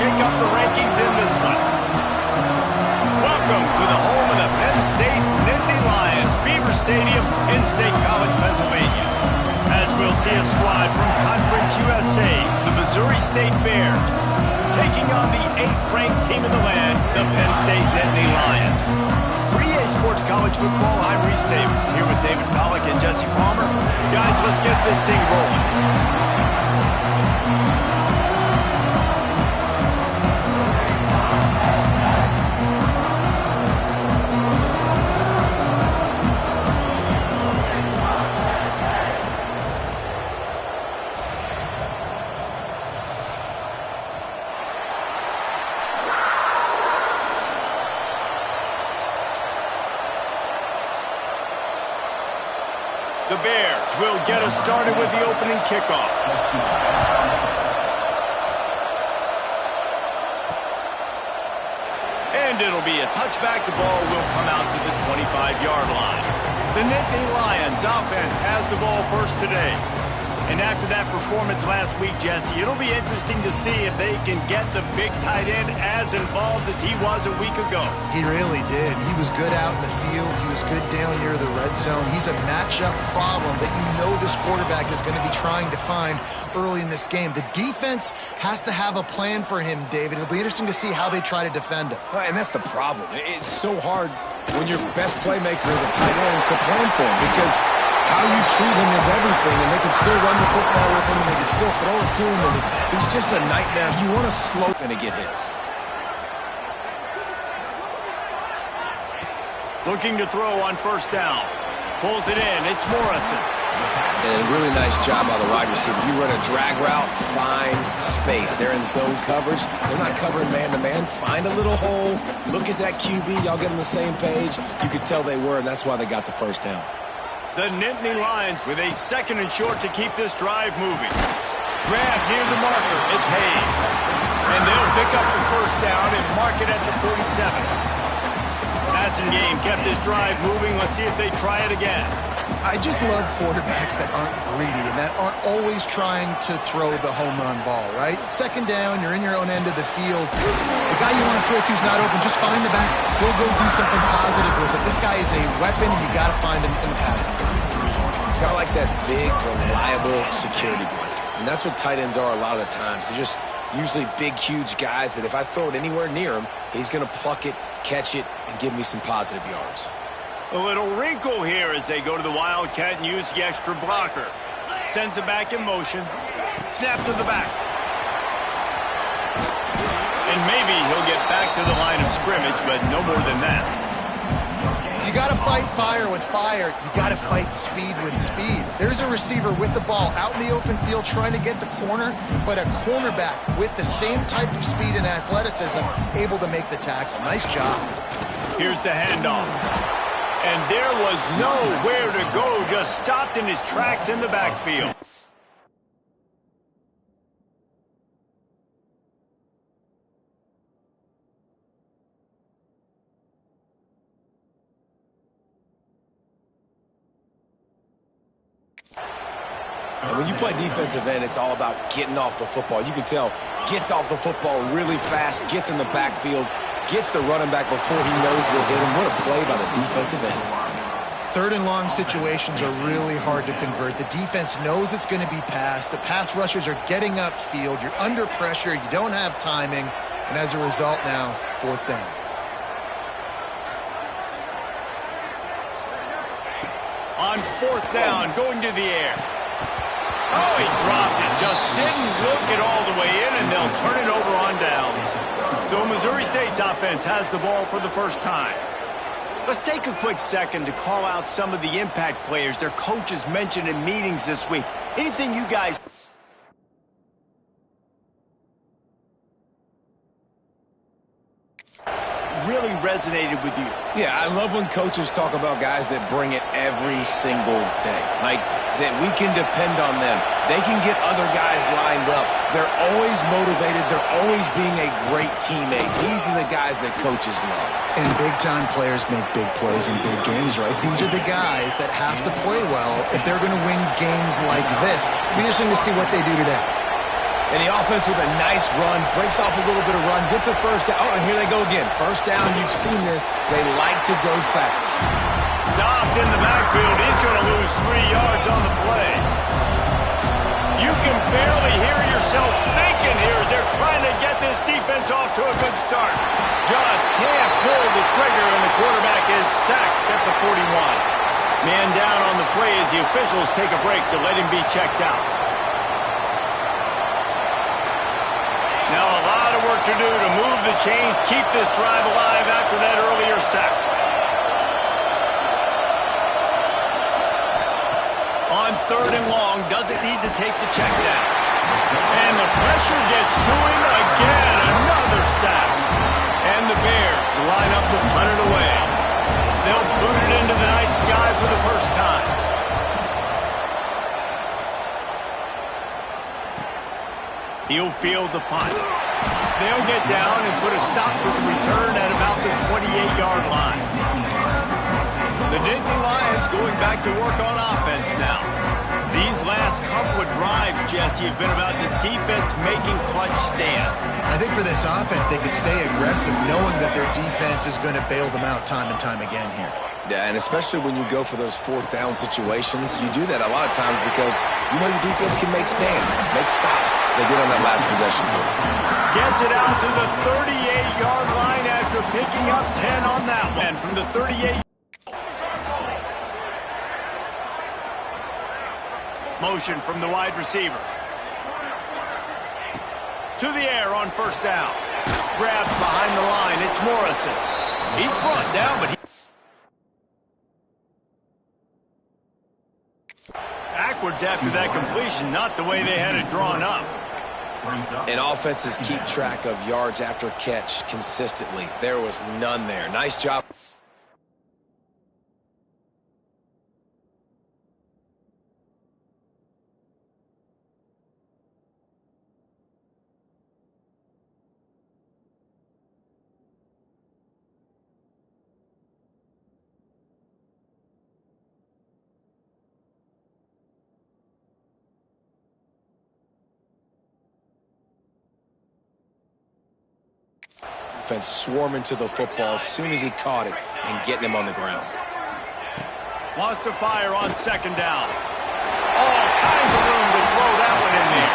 shake up the rankings in this one. Welcome to the home of the Penn State Nittany Lions, Beaver Stadium in State College, Pennsylvania. As we'll see a squad from Conference USA, the Missouri State Bears, taking on the 8th-ranked team in the land, the Penn State Nittany Lions. For EA Sports College Football, I'm Reese Davis, here with David Pollack and Jesse Palmer. Guys, let's get this thing rolling. The Bears will get us started with the opening kickoff. And it'll be a touchback. The ball will come out to the 25-yard line. The Nittany Lions offense has the ball first today. And after that performance last week, Jesse, it'll be interesting to see if they can get the big tight end as involved as he was a week ago. He really did. He was good out in the field. He was good down near the red zone. He's a matchup problem that you know this quarterback is going to be trying to find early in this game. The defense has to have a plan for him, David. It'll be interesting to see how they try to defend him. And that's the problem. It's so hard when your best playmaker is a tight end to plan for him, because how you treat him is everything, and they can still run the football with him, and they can still throw it to him, and he's just a nightmare. You want to slow him to get his. Looking to throw on first down. Pulls it in. It's Morrison. And a really nice job by the wide receiver. You run a drag route, find space. They're in zone coverage. They're not covering man-to-man. Find a little hole. Look at that QB. Y'all get on the same page. You could tell they were, and that's why they got the first down. The Nittany Lions with a 2nd and short to keep this drive moving. Grab near the marker. It's Hayes. And they'll pick up the first down and mark it at the 47. Passing game kept this drive moving. Let's see if they try it again. I just love quarterbacks that aren't greedy and that aren't always trying to throw the home run ball, right? 2nd down, you're in your own end of the field. The guy you want to throw to is not open. Just find the back. He'll go do something positive with it. This guy is a weapon, and you got to find him in the passing game. Kind of like that big, reliable security blanket. And that's what tight ends are a lot of the times. They're just usually big, huge guys that if I throw it anywhere near him, he's going to pluck it, catch it, and give me some positive yards. A little wrinkle here as they go to the Wildcat and use the extra blocker. Sends it back in motion. Snap to the back. And maybe he'll get back to the line of scrimmage, but no more than that. You got to fight fire with fire. You got to fight speed with speed. There's a receiver with the ball out in the open field trying to get the corner, but a cornerback with the same type of speed and athleticism able to make the tackle. Nice job. Here's the handoff. And there was nowhere to go, just stopped in his tracks in the backfield. And when you play defensive end, it's all about getting off the football. You can tell, gets off the football really fast, gets in the backfield, gets the running back before he knows we'll hit him. What a play by the defensive end. 3rd and long situations are really hard to convert. The defense knows it's going to be passed. The pass rushers are getting upfield. You're under pressure. You don't have timing. And as a result now, 4th down. On 4th down, going to the air. Oh, he dropped it. Just didn't look it all the way in, and they'll turn it over on downs. So Missouri State's offense has the ball for the first time. Let's take a quick second to call out some of the impact players their coaches mentioned in meetings this week. Anything you guys really resonated with you? Yeah, I love when coaches talk about guys that bring it every single day. Like, that we can depend on them. They can get other guys lined up. They're always motivated. They're always being a great teammate. These are the guys that coaches love. And big-time players make big plays in big games, right? These are the guys that have to play well if they're going to win games like this. It'll be interesting to see what they do today. And the offense with a nice run, breaks off a little bit of run, gets a first down. Oh, and here they go again. First down, you've seen this. They like to go fast. Stopped in the backfield. He's going to lose 3 yards on the play. You can barely hear yourself thinking here as they're trying to get this defense off to a good start. Just can't pull the trigger, and the quarterback is sacked at the 41. Man down on the play as the officials take a break to let him be checked out. Now a lot of work to do to move the chains, keep this drive alive after that earlier sack. On 3rd and long, doesn't need to take the check down. And the pressure gets to him again. Another sack. And the Bears line up to punt it away. They'll boot it into the night sky for the first time. He'll field the punt. They'll get down and put a stop to the return at about the 28-yard line. The Nittany Lions going back to work on offense now. These last couple of drives, Jesse, have been about the defense making clutch stand. I think for this offense, they could stay aggressive knowing that their defense is going to bail them out time and time again here. Yeah, and especially when you go for those 4th down situations, you do that a lot of times because you know your defense can make stands, make stops. They did on that last possession. Gets it out to the 38-yard line after picking up 10 on that one. From the 38. Motion from the wide receiver. To the air on 1st down. Grabs behind the line. It's Morrison. He's brought down, but backwards after that completion. Not the way they had it drawn up. And offenses keep track of yards after catch consistently. There was none there. Nice job. Offense swarming to the football as soon as he caught it and getting him on the ground. Wants to fire on 2nd down. All kinds of room to throw that one in there.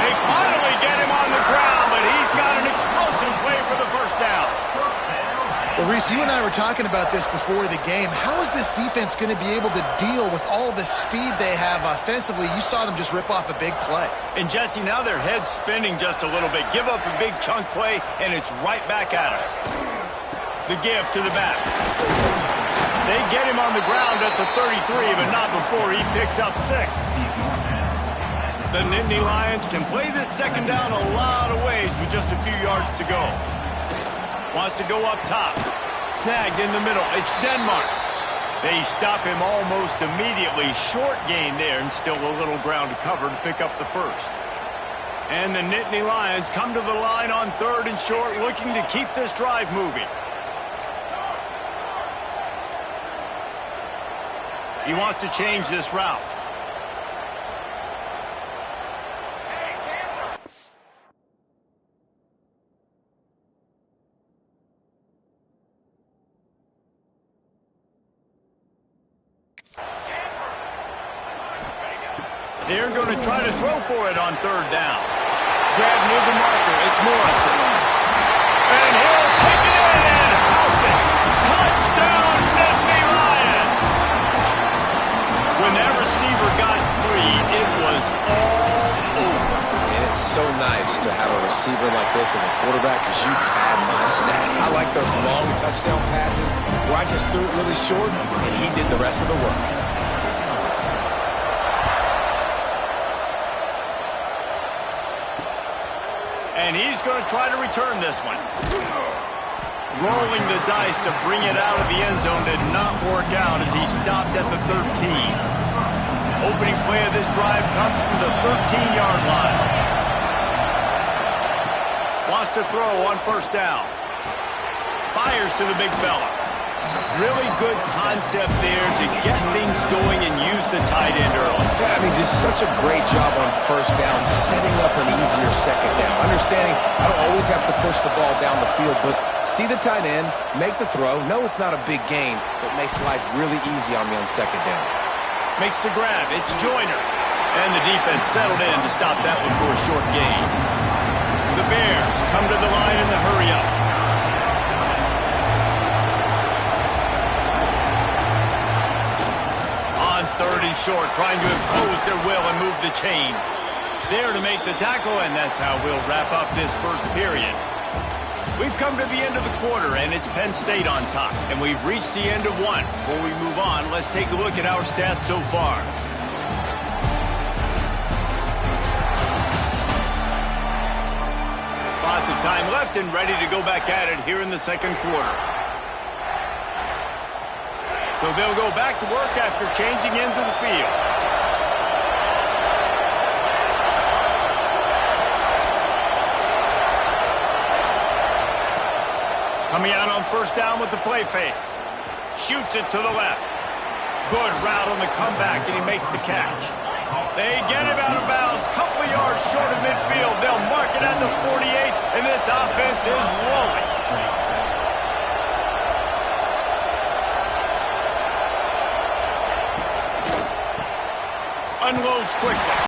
They finally get him on the ground, but he's got an explosive play for the 1st down. Well, Reese, you and I were talking about this before the game. How is this defense going to be able to deal with all the speed they have offensively? You saw them just rip off a big play. And, Jesse, now their head's spinning just a little bit. Give up a big chunk play, and it's right back at him. The give to the back. They get him on the ground at the 33, but not before he picks up 6. The Nittany Lions can play this 2nd down a lot of ways with just a few yards to go. Wants to go up top. Snagged in the middle. It's Denmark. They stop him almost immediately. Short gain there and still a little ground to cover to pick up the 1st. And the Nittany Lions come to the line on 3rd and short, looking to keep this drive moving. He wants to change this route. They're going to try to throw for it on 3rd down. Grab near the marker. It's Morrison. And he'll take it in and house it. Touchdown, Nittany Lions. When that receiver got free, it was all over. And it's so nice to have a receiver like this as a quarterback because you pad my stats. I like those long touchdown passes where I just threw it really short and he did the rest of the work. And he's going to try to return this one. Rolling the dice to bring it out of the end zone did not work out as he stopped at the 13. Opening play of this drive comes from the 13-yard line. Wants to throw on 1st down. Fires to the big fella. Really good concept there to get things going and use the tight end early. Yeah, I mean, just such a great job on first down, setting up an easier second down. Understanding I don't always have to push the ball down the field, but see the tight end, make the throw. No, it's not a big gain, but makes life really easy on me on second down. Makes the grab. It's Joyner. And the defense settled in to stop that one for a short gain. The Bears come to the line in the hurry-up. On 3rd and short, trying to impose their will and move the chains. There to make the tackle, and that's how we'll wrap up this first period. We've come to the end of the quarter, and it's Penn State on top. And we've reached the end of one. Before we move on, let's take a look at our stats so far. Lots of time left and ready to go back at it here in the second quarter. So they'll go back to work after changing into the field. Coming out on first down with the play fake. Shoots it to the left. Good route on the comeback, and he makes the catch. They get him out of bounds. Couple yards short of midfield. They'll mark it at the 48, and this offense is rolling. Unloads quickly.